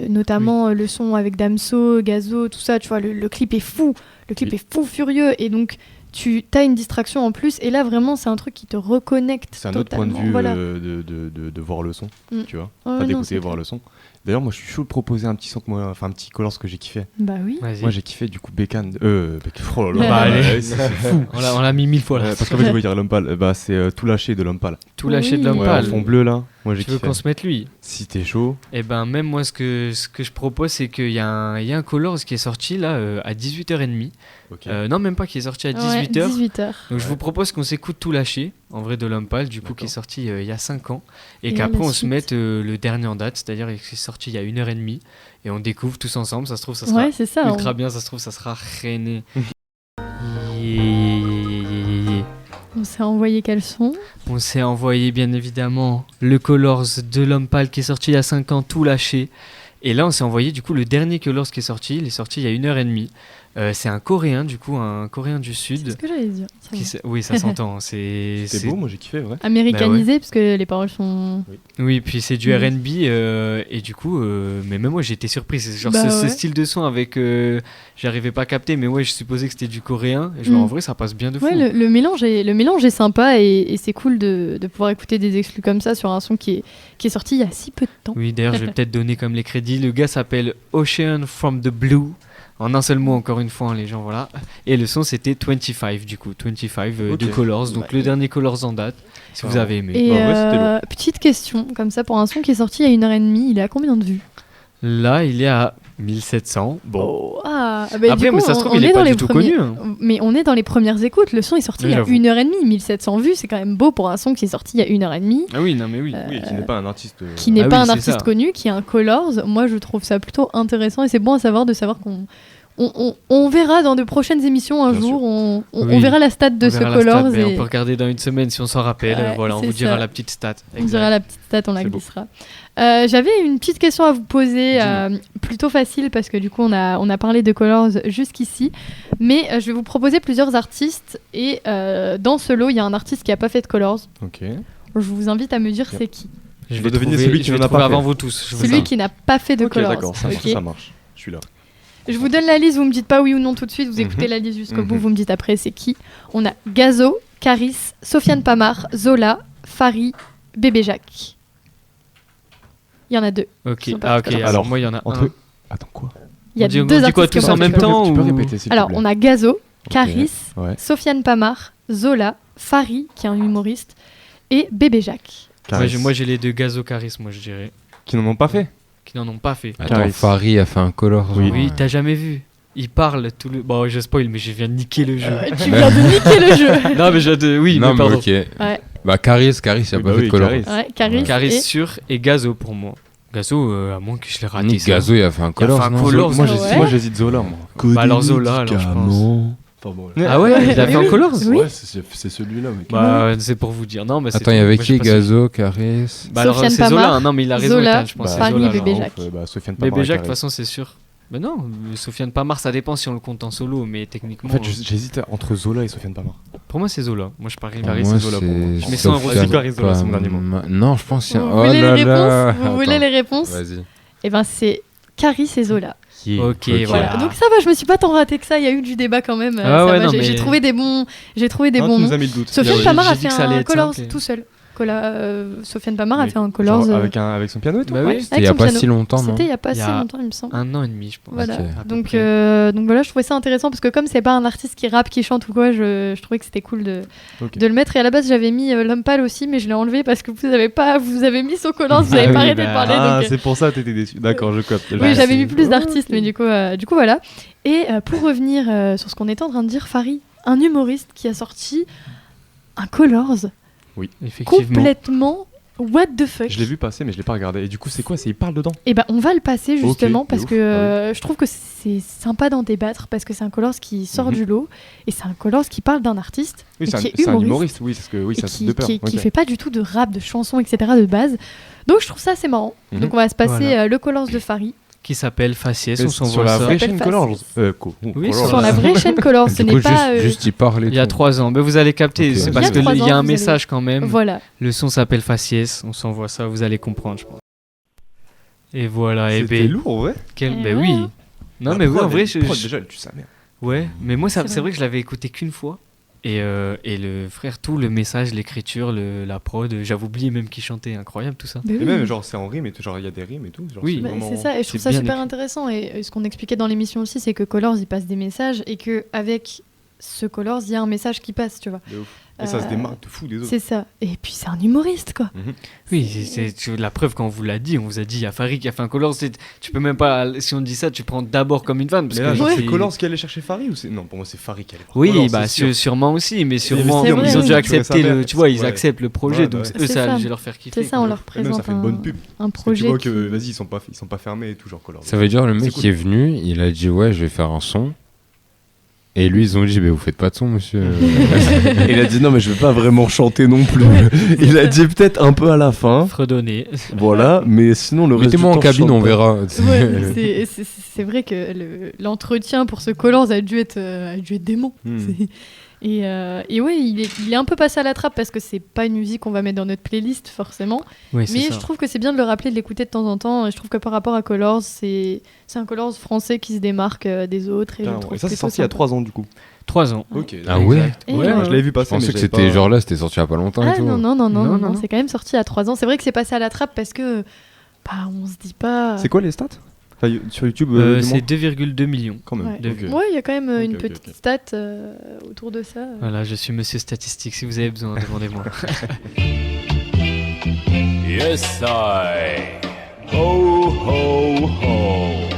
notamment le son avec Damso, Gazo, tout ça, tu vois, le clip est fou. Le clip est fou furieux, et donc tu as une distraction en plus, et là vraiment c'est un truc qui te reconnecte
C'est un autre point de
totalement.
vue
Voilà.
de voir le son, tu vois.
Ouais,
Enfin,
non,
d'écouter
c'est
et voir
clair.
le son. D'ailleurs, moi je suis chaud de proposer un petit son, un petit Colors que j'ai kiffé.
Bah oui.
Vas-y.
Moi j'ai kiffé du coup Bécane. Oh là là.
Bah, allez.
Ouais, c'est fou.
On l'a mis 1000 fois là.
Parce qu'en fait, je voulais dire l'homme pâle. Bah, c'est Tout lâché de l'homme pâle.
Tout lâché de
Oui.
l'homme
Ouais,
pâle.
en fond bleu là. Moi j'ai
Tu veux
kiffé.
qu'on se mette lui?
Si t'es chaud.
Eh ben même moi ce que je propose c'est qu'il y a un Colors qui est sorti là à 18h30.
Ok.
Non même pas qui est sorti à
Ouais,
18h.
18h.
Donc je vous propose qu'on s'écoute Tout lâché en vrai de l'homme pâle du coup
D'accord.
qui est sorti il y a 5 ans et
Et
qu'après
la
on se
suite.
mette le dernier en date, c'est-à-dire qu'il est sorti il y a 1h30 et on découvre tous ensemble, ça se trouve ça sera
Ouais, c'est ça.
ultra bien, ça se trouve ça sera rené. Yeah.
On s'est envoyé quel son?
On s'est envoyé bien évidemment le Colors de l'homme pâle qui est sorti il y a 5 ans, Tout lâché. Et là on s'est envoyé du coup le dernier Colors qui est sorti, il est sorti il y a 1h30. C'est un Coréen du coup, un Coréen du
C'est
Sud.
ce que j'allais dire. Ça va.
Oui ça s'entend, c'est
C'était beau, moi j'ai kiffé, vrai.
Américanisé, parce que les paroles sont...
Oui, puis c'est du
Oui.
R&B et du coup, mais même moi j'ai été surpris. C'est genre
Bah
ce
ouais.
style de son avec, j'arrivais pas à capter, mais ouais, je supposais que c'était du coréen. Et je
Mm.
en vrai, ça passe bien de fou.
Ouais, le mélange est sympa, et c'est cool de pouvoir écouter des exclus comme ça sur un son qui est sorti il y a si peu de temps.
Oui, d'ailleurs, je vais peut-être donner comme les crédits. Le gars s'appelle Ocean from the Blue. En un seul mot, encore une fois, hein, les gens, voilà. Et le son, c'était 25, du coup. 25
Ok.
de Colors. Donc, le dernier Colors en date, si vous avez aimé.
Et
Bah ouais, c'était lourd.
petite question, comme ça, pour un son qui est sorti il y a 1h30, il est à combien de vues?
Là, il est à 1700. Bon.
Oh, ah, bah,
Après,
du coup,
mais ça se trouve,
on
il
est
est
dans
pas
les
du tout
premiers-
connu. hein.
Mais on est dans les premières écoutes. Le son est sorti
Oui,
il y a
j'avoue.
1h30, 1700 vues, c'est quand même beau pour un son qui est sorti il y a 1h30,
Ah oui, non, mais oui.
Oui, qui n'est pas un artiste.
qui n'est
Ah
pas
oui,
un
c'est
artiste
ça.
connu, qui est un Colors. Moi, je trouve ça plutôt intéressant, et c'est bon à savoir qu'on on verra dans de prochaines émissions un
Bien
jour, on
Oui.
verra la stat de
On
ce
verra la stat,
Colors,
mais
et
on peut regarder dans une semaine si on s'en rappelle.
Ouais,
Voilà, on
c'est
vous dira
ça.
la petite stat.
on
Exact.
dira la petite stat, on la
C'est beau.
glissera. J'avais une petite question à vous poser, plutôt facile, parce que du coup on a parlé de Colors jusqu'ici, mais je vais vous proposer plusieurs artistes, et dans ce lot il y a un artiste qui a pas fait de Colors.
Ok.
Je vous invite à me dire
Yep.
c'est qui.
Je
dois
vais
deviner
trouver-
celui qui
je vais
n'en a
trouver
pas
avant
fait.
vous tous. je vous
Celui
le
qui n'a pas fait de
Ok,
Colors.
d'accord, ça
Ok.
marche. Je suis là.
Je vous donne la liste, vous me dites pas oui ou non tout de suite, vous écoutez
Mhm.
la liste jusqu'au bout,
Mhm.
vous me dites après c'est qui. On a Gazo, Caris, Sofiane Pamar, Zola, Fari, Bébé Jacques. Il y en a deux.
Ok,
Ils sont
ah
pas
ok,
tous
alors moi il y en a
Entre.
un.
Attends, quoi?
Il y a
On dit- on
deux
dit quoi,
artistes
tous
que
en
moi,
même
je peux-
temps
Tu peux
ou-
répéter, s'il te
Alors
plaît.
on a Gazo, Caris,
Ouais.
Sofiane Pamar, Zola, Fari, qui est un humoriste, et Bébé Jacques.
Caris.
Moi j'ai les deux Gazo Caris, moi je dirais,
Qui n'en ont pas fait.
qui n'en ont pas fait.
Attends,
Caris.
Fari a fait un Colors.
Oui.
Oui, t'as jamais vu. Il parle tout le. Bon, je spoil, mais je viens de niquer le jeu.
Tu viens de niquer le jeu.
Non, mais je de. Oui,
non,
mais pardon.
ok.
Ouais.
Bah, Caris, il a
Oui,
pas
bah
fait
oui,
de Colors.
Caris.
Ouais, Caris,
Caris
et
sûr et Gazo pour moi. Gazo, à moins que je l'ai raté.
Nick
ça.
Gazo, il a fait un Colors,
fait un
non
Colors.
Moi,
ouais.
moi, j'hésite Zola, moi.
Bah alors Zola, alors je pense.
Enfin, bon, ouais.
Ah ouais, il a fait un Colors.
Oui.
Ouais, c'est celui-là, mec.
Bah, c'est pour vous dire. Non, mais
Attends, il y avait qui?
Gazo.
Gazo, Caris.
Bah alors
Sofiane
c'est Zola,
Pamar,
hein. Non mais il a raison,
Zola,
Ethan, je pense que c'est
Paris,
Zola.
Bébé
genre.
Jacques.
Sofiane Pamar.
Bébé Jacques, de toute façon, c'est sûr. Mais non, Sofiane Pamar, ça dépend si on le compte en solo, mais techniquement.
En fait, j'hésite entre Zola et Sofiane Pamar.
Pour moi, c'est Zola. Moi, je parie.
Caris,
Moi,
c'est Zola pour moi.
Je mets 100 euros
Vas-y, Caris, Zola, c'est mon dernier mot.
Non, je pense qu'il y a...
Vous
Oh
voulez
là
les
là.
réponses Vous voulez les réponses
Vas-y.
Eh ben, c'est Caris et Zola.
Ok,
Ok.
voilà.
Donc ça va, je me suis pas tant raté que ça. Il y a eu du débat quand même.
Ah
ça
ouais,
va,
non,
j'ai
mais-
trouvé des bons,
Tu
bons
nous
noms.
as mis le doute.
Sofiane
J'ai-
Pamar a
j'ai dit
fait
que ça allait
un
être
Colors
simple.
tout seul. Sofiane Pamar a
Mais
fait un Colors.
Genre avec son piano et tout.
Bah
ouais,
oui,
C'était il y a
avec son
pas
piano.
si longtemps, non?
C'était il y a pas
Il y
si
a
longtemps, il me semble.
1 an et demi, je pense.
Voilà.
Ok.
à peu
Donc,
près.
donc voilà, je trouvais ça intéressant parce que comme c'est pas un artiste qui rappe, qui chante ou quoi, je trouvais que c'était cool de le mettre. Et à la base, j'avais mis L'Homme Pâle aussi, mais je l'ai enlevé parce que vous avez mis son Colors, vous avez
Ah
pas
oui,
arrêté de
bah,
parler.
Ah,
donc,
c'est pour ça que t'étais déçu. D'accord, je capte.
oui,
bah,
j'avais
c'est-
mis plus d'artistes, mais du coup voilà. Et pour revenir sur ce qu'on était en train de dire, Fari, un humoriste qui a sorti un Colors
Effectivement.
complètement what the fuck.
Je l'ai vu passer, mais je l'ai pas regardé. Et du coup, c'est quoi? Il parle dedans.
Et ben on va le passer justement
Ok,
parce
de
que
ouf.
je trouve que c'est sympa d'en débattre parce que c'est un Colors qui sort
Mhm.
du lot et c'est un Colors qui parle d'un artiste
Oui,
et
c'est
qui est
un
humoriste,
humoriste. Oui, parce que oui,
et
ça
qui,
de peur.
qui
Ok.
fait pas du tout de rap, de chansons, etc. de base. Donc je trouve ça assez marrant.
Mhm.
Donc on va se passer
Voilà.
le Colors de Fari
Qui s'appelle Faciès,
Mais
on
sur
s'envoie
la
ça.
vraie
Ça
chaîne
s'appelle
Colors.
Oui,
Colors.
sur la vraie chaîne Colors. Ce
Du
n'est
coup,
pas
juste il parle et
Il y a
tout.
3 ans. Mais vous allez capter,
Ok.
c'est
Il y
parce
a
qu'il
3
y
ans,
a un
vous allez-
message quand même.
voilà.
Le son s'appelle Faciès, on s'envoie ça, vous allez comprendre, je pense. Et voilà, et
C'était lourd, ouais.
Et
ben
ouais,
oui.
hein.
Non, mais oui, en vrai,
Déjà, tu sa mère.
ouais, mais moi,
C'est
c'est
vrai.
vrai que je l'avais écouté qu'une fois. Et le frère, tout le message, l'écriture, la prod, j'avais oublié même qu'il chantait, incroyable tout ça.
Mais
Et
oui.
même, genre, c'est en rime et tout. Genre, il y a des rimes et tout. Genre,
Oui.
Bah,
vraiment-
c'est ça, et je trouve
c'est
ça
bien
super
écrit.
intéressant. Et ce qu'on expliquait dans l'émission aussi, c'est que Colors, il passe des messages et que avec ce Colors, il y a un message qui passe, tu vois.
De ouf. Et ça se
Euh,
démarque de fou des autres.
C'est ça. Et puis c'est un humoriste, quoi.
Oui, c'est la preuve quand on vous l'a dit, on vous a dit, il y a Farid qui a fait un Colors, tu peux même pas, si on dit ça, tu prends d'abord comme une vanne. Parce
Mais là,
que
genre,
Ouais.
c'est Colors qui allait chercher Farid ou c'est. Non, pour moi, c'est Farid qui allait voir
Oui,
Colors,
bah
c'est sûr.
sûrement aussi, mais sûrement
C'est vrai,
ils ont
oui.
déjà
Tu vois,
accepté
ça
le,
fait-
tu vois, ils
ouais.
acceptent le projet,
Ouais,
donc
ouais.
eux,
C'est
ça
ça.
a obligé de leur faire kiffer.
C'est ça, on leur
Et même,
présente
ça fait une bonne pub.
un
Parce que
projet.
tu vois que,
qui-
vas-y, ils sont pas fermés et tout, genre Colors.
Ça veut dire le mec
C'est cool.
qui est venu, il a dit ouais, je vais faire un son. Et lui, ils ont dit, vous faites pas de son, monsieur.
Et il a dit non, mais je vais pas vraiment chanter non plus. Il a dit peut-être un peu à la fin.
Fredonner.
Voilà, mais sinon le reste du
Mettez-moi en
temps, je
cabine,
chante
on
pas.
verra.
Ouais, c'est vrai que l'entretien pour ce Colors a dû être dément.
Hmm.
C'est- Et ouais, il est un peu passé à la trappe parce que c'est pas une musique qu'on va mettre dans notre playlist forcément.
Oui, c'est
Mais
ça.
je trouve que c'est bien de le rappeler, de l'écouter de temps en temps. Et je trouve que par rapport à Colors, c'est un Colors français qui se démarque des autres. Et, je le trouve
Et ça, c'est
plutôt
sorti il y a
sympa.
3 ans du coup.
3 ans.
Ok.
Ah ouais
Et
Ouais,
ouais.
Je l'avais vu
Je
passer.
pensais
mais
que
j'avais
c'était
pas-
genre là, c'était sorti il y a pas longtemps et
Ah
tout.
non,
Non, non.
c'est quand même sorti à 3 ans. C'est vrai que c'est passé à la trappe parce que bah, on se dit pas.
C'est quoi les stats? Enfin, sur YouTube,
C'est 2,2 millions.
quand même.
Ouais,
de-
Ok.
Ouais, il y a quand même une
Ok,
petite
ok.
stat autour de ça.
Voilà, je suis monsieur statistique. Si vous avez besoin, demandez-moi.
Yes, I. Ho, ho, ho.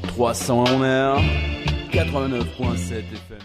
300 en air, 89.7 FM.